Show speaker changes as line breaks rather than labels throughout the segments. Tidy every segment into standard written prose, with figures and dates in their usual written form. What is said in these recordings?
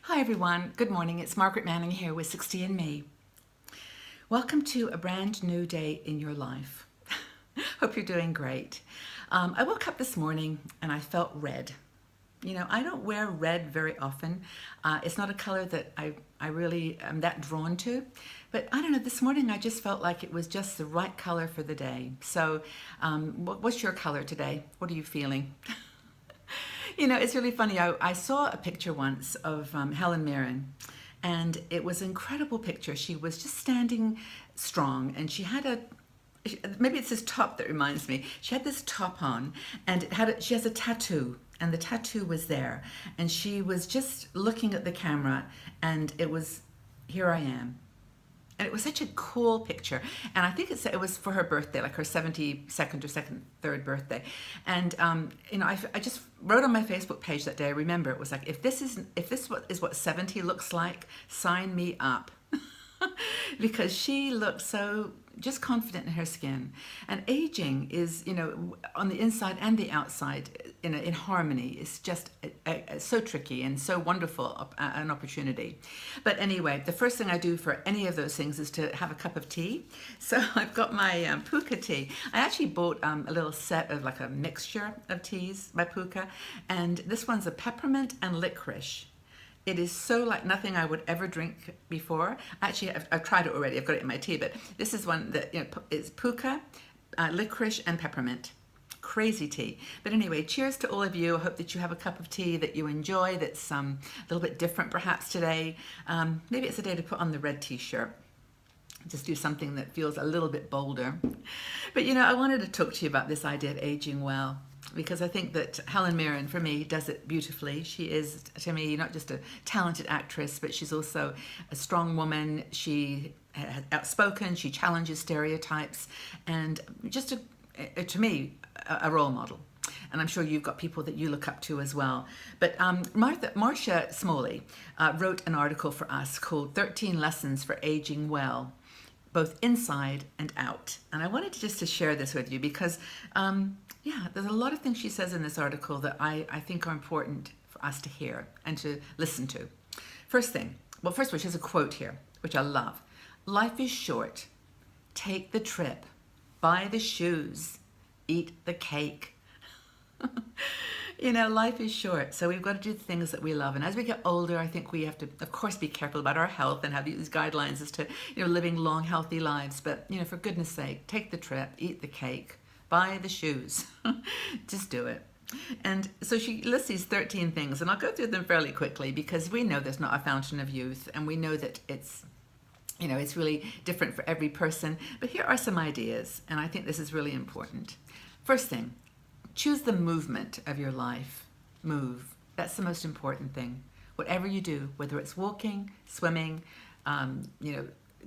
Hi everyone, good morning. It's Margaret Manning here with 60 and Me. Welcome to a brand new day in your life. Hope you're doing great. I woke up this morning and I felt red. I don't wear red very often. It's not a color that I really am that drawn to. But I don't know, this morning I just felt like it was just the right color for the day. So what's your color today? What are you feeling? It's really funny. I saw a picture once of Helen Mirren, and it was an incredible picture. She was just standing strong, and she had maybe it's this top that reminds me. She had this top on, and she has a tattoo, and the tattoo was there, and she was just looking at the camera, and it was, here I am. And it was such a cool picture. And I think it was for her birthday, like her 72nd or third birthday. And, I just wrote on my Facebook page that day, I remember, it was like, if this is what 70 looks like, sign me up. Because she looked so just confident in her skin. And aging is, on the inside and the outside, in harmony, is just so tricky and so wonderful an opportunity. But anyway, the first thing I do for any of those things is to have a cup of tea. So I've got my Puka tea. I actually bought a little set of like a mixture of teas by Puka. And this one's a peppermint and licorice. It is so like nothing I would ever drink before. Actually, I've tried it already. I've got it in my tea, but this is one that is puka, licorice, and peppermint. Crazy tea. But anyway, cheers to all of you. I hope that you have a cup of tea that you enjoy, that's a little bit different perhaps today. Maybe it's a day to put on the red t-shirt. Just do something that feels a little bit bolder. But I wanted to talk to you about this idea of aging well, because I think that Helen Mirren, for me, does it beautifully. She is, to me, not just a talented actress, but she's also a strong woman. She is outspoken, she challenges stereotypes, and just, to me, a role model. And I'm sure you've got people that you look up to as well. But Marcia Smalley wrote an article for us called 13 Lessons for Aging Well, both inside and out. And I wanted just to share this with you because, there's a lot of things she says in this article that I think are important for us to hear and to listen to. First of all, she has a quote here, which I love. Life is short. Take the trip. Buy the shoes. Eat the cake. Life is short, so we've got to do the things that we love. And as we get older, I think we have to, of course, be careful about our health and have these guidelines as to, living long, healthy lives. But, for goodness sake, take the trip, eat the cake, buy the shoes. Just do it. And so she lists these 13 things, and I'll go through them fairly quickly because we know there's not a fountain of youth, and we know that it's really different for every person. But here are some ideas, and I think this is really important. First thing, choose the movement of your life. Move. That's the most important thing. Whatever you do, whether it's walking, swimming,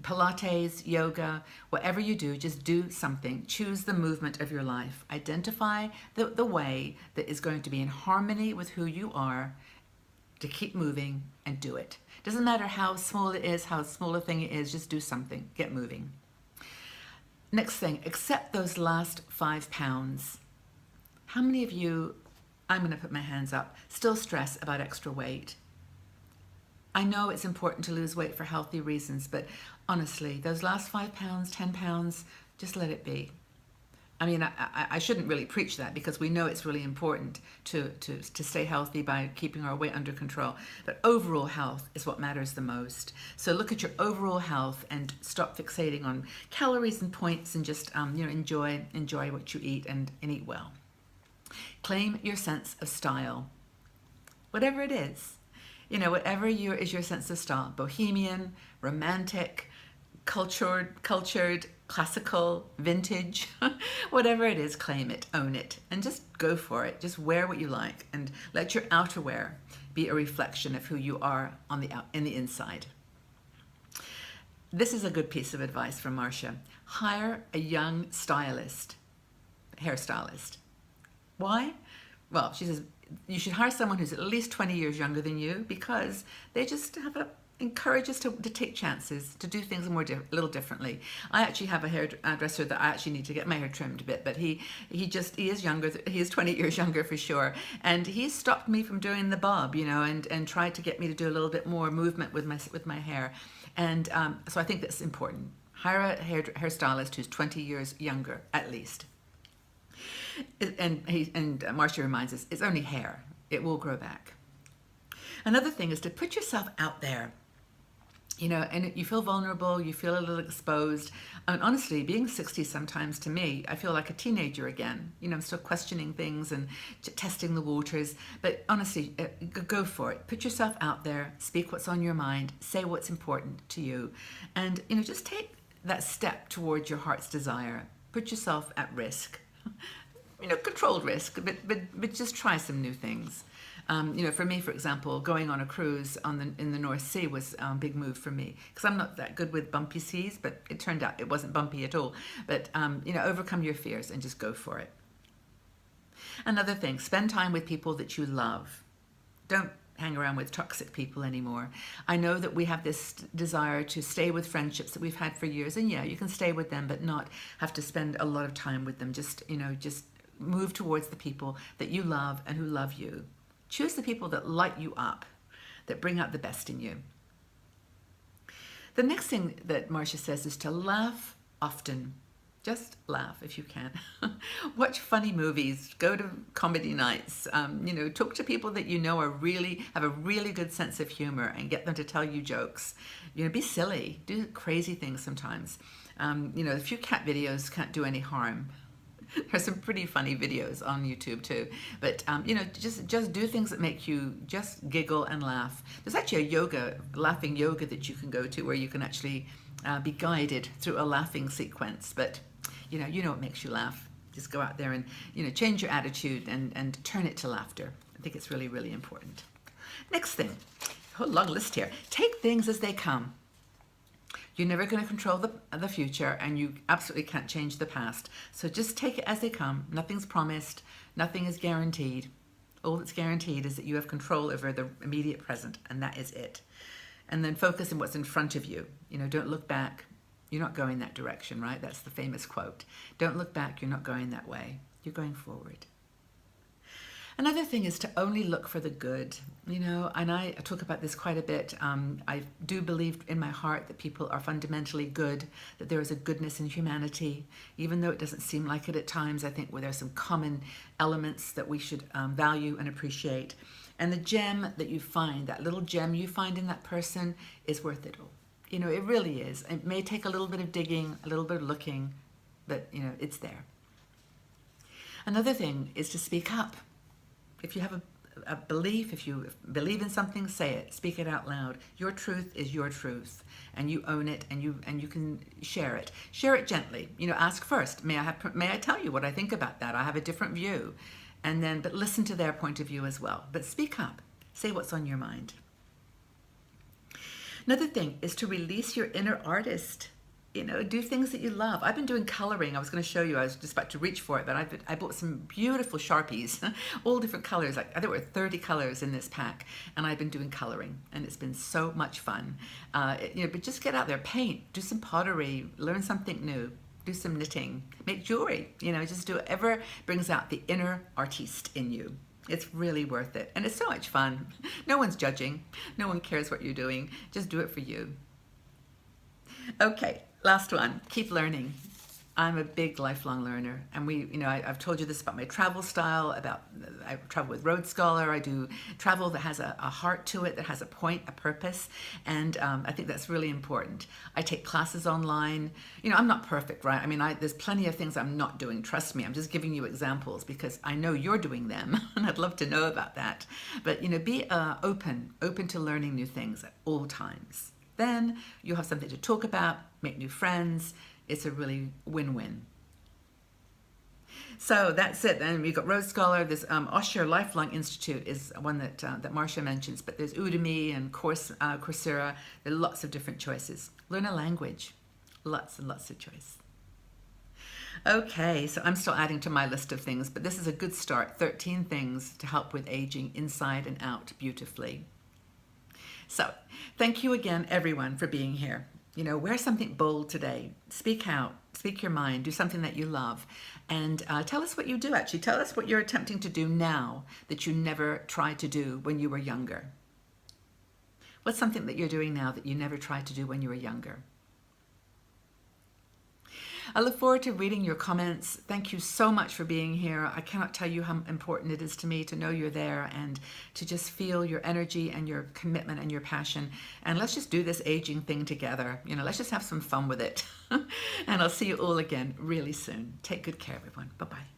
Pilates, yoga, whatever you do, just do something. Choose the movement of your life. Identify the way that is going to be in harmony with who you are, to keep moving and do it. Doesn't matter how small it is, how small a thing it is, just do something. Get moving. Next thing, accept those last 5 pounds. How many of you, I'm going to put my hands up, still stress about extra weight? I know it's important to lose weight for healthy reasons, but honestly, those last 5 pounds, 10 pounds, just let it be. I mean, I shouldn't really preach that because we know it's really important to stay healthy by keeping our weight under control. But overall health is what matters the most. So look at your overall health and stop fixating on calories and points and just enjoy what you eat and eat well. Claim your sense of style, whatever it is. Whatever is your sense of style, bohemian, romantic, cultured, classical, vintage, whatever it is, claim it, own it, and just go for it. Just wear what you like and let your outerwear be a reflection of who you are in the inside. This is a good piece of advice from Marcia. Hire a young hairstylist. Why? Well, she says, you should hire someone who's at least 20 years younger than you because they just have encourage us to take chances, to do things a little differently. I actually have a hairdresser that I actually need to get my hair trimmed a bit, but he is younger. He is 20 years younger for sure, and he stopped me from doing the bob, and tried to get me to do a little bit more movement with my hair, and so I think that's important. Hire a hairstylist who's 20 years younger at least. And Marcia reminds us, it's only hair. It will grow back. Another thing is to put yourself out there. And you feel vulnerable, you feel a little exposed. And honestly, being 60 sometimes, to me, I feel like a teenager again. I'm still questioning things and testing the waters. But honestly, go for it. Put yourself out there, speak what's on your mind, say what's important to you. And, just take that step towards your heart's desire. Put yourself at risk. Controlled risk, but just try some new things. For me, for example, going on a cruise in the North Sea was a big move for me, because I'm not that good with bumpy seas, but it turned out it wasn't bumpy at all. But, overcome your fears and just go for it. Another thing, spend time with people that you love. Don't hang around with toxic people anymore. I know that we have this desire to stay with friendships that we've had for years, and yeah, you can stay with them, but not have to spend a lot of time with them. Just move towards the people that you love and who love you. Choose the people that light you up, that bring out the best in you. The next thing that Marcia says is to laugh often. Just laugh if you can. Watch funny movies, go to comedy nights, talk to people that have a really good sense of humor, and get them to tell you jokes. Be silly, do crazy things sometimes. A few cat videos can't do any harm. There's some pretty funny videos on YouTube too. But, just do things that make you just giggle and laugh. There's actually laughing yoga that you can go to, where you can actually be guided through a laughing sequence. But, what makes you laugh. Just go out there and, change your attitude and turn it to laughter. I think it's really, really important. Next thing, a whole long list here. Take things as they come. You're never going to control the future, and you absolutely can't change the past. So just take it as they come. Nothing's promised. Nothing is guaranteed. All that's guaranteed is that you have control over the immediate present, and that is it. And then focus on what's in front of you. Don't look back. You're not going that direction, right? That's the famous quote. Don't look back. You're not going that way. You're going forward. Another thing is to only look for the good, and I talk about this quite a bit. I do believe in my heart that people are fundamentally good, that there is a goodness in humanity, even though it doesn't seem like it at times. I think there are some common elements that we should value and appreciate. And the gem that you find, that little gem you find in that person, is worth it all. It really is. It may take a little bit of digging, a little bit of looking, but, it's there. Another thing is to speak up. If you have a belief, if you believe in something, say it, speak it out loud. Your truth is your truth, and you own it, and you can share it. Share it gently. Ask first. May I tell you what I think about that? I have a different view, but listen to their point of view as well. But speak up. Say what's on your mind. Another thing is to release your inner artist. Do things that you love. I've been doing coloring. I was going to show you. I was just about to reach for it, but I bought some beautiful Sharpies, all different colors. I think there were 30 colors in this pack, and I've been doing coloring, and it's been so much fun. But just get out there, paint, do some pottery, learn something new, do some knitting, make jewelry. Just do whatever brings out the inner artiste in you. It's really worth it, and it's so much fun. No one's judging. No one cares what you're doing. Just do it for you. Okay. Last one, keep learning. I'm a big lifelong learner, and I've told you this about my travel style, I travel with Road Scholar. I do travel that has a heart to it, that has a point, a purpose, and I think that's really important. I take classes online. I'm not perfect, right? There's plenty of things I'm not doing. Trust me, I'm just giving you examples because I know you're doing them, and I'd love to know about that. But be open to learning new things at all times. Then you'll have something to talk about, make new friends. It's a really win-win. So that's it. Then we've got Road Scholar. This Osher Lifelong Institute is one that Marcia mentions, but there's Udemy and Coursera. There are lots of different choices. Learn a language. Lots and lots of choice. Okay, so I'm still adding to my list of things, but this is a good start. 13 things to help with aging inside and out beautifully. So thank you again, everyone, for being here. You know, wear something bold today. Speak out, speak your mind, do something that you love. And tell us what you do, actually. Tell us what you're attempting to do now that you never tried to do when you were younger. What's something that you're doing now that you never tried to do when you were younger? I look forward to reading your comments. Thank you so much for being here. I cannot tell you how important it is to me to know you're there and to just feel your energy and your commitment and your passion. And let's just do this aging thing together. You know, let's just have some fun with it. And I'll see you all again really soon. Take good care, everyone. Bye-bye.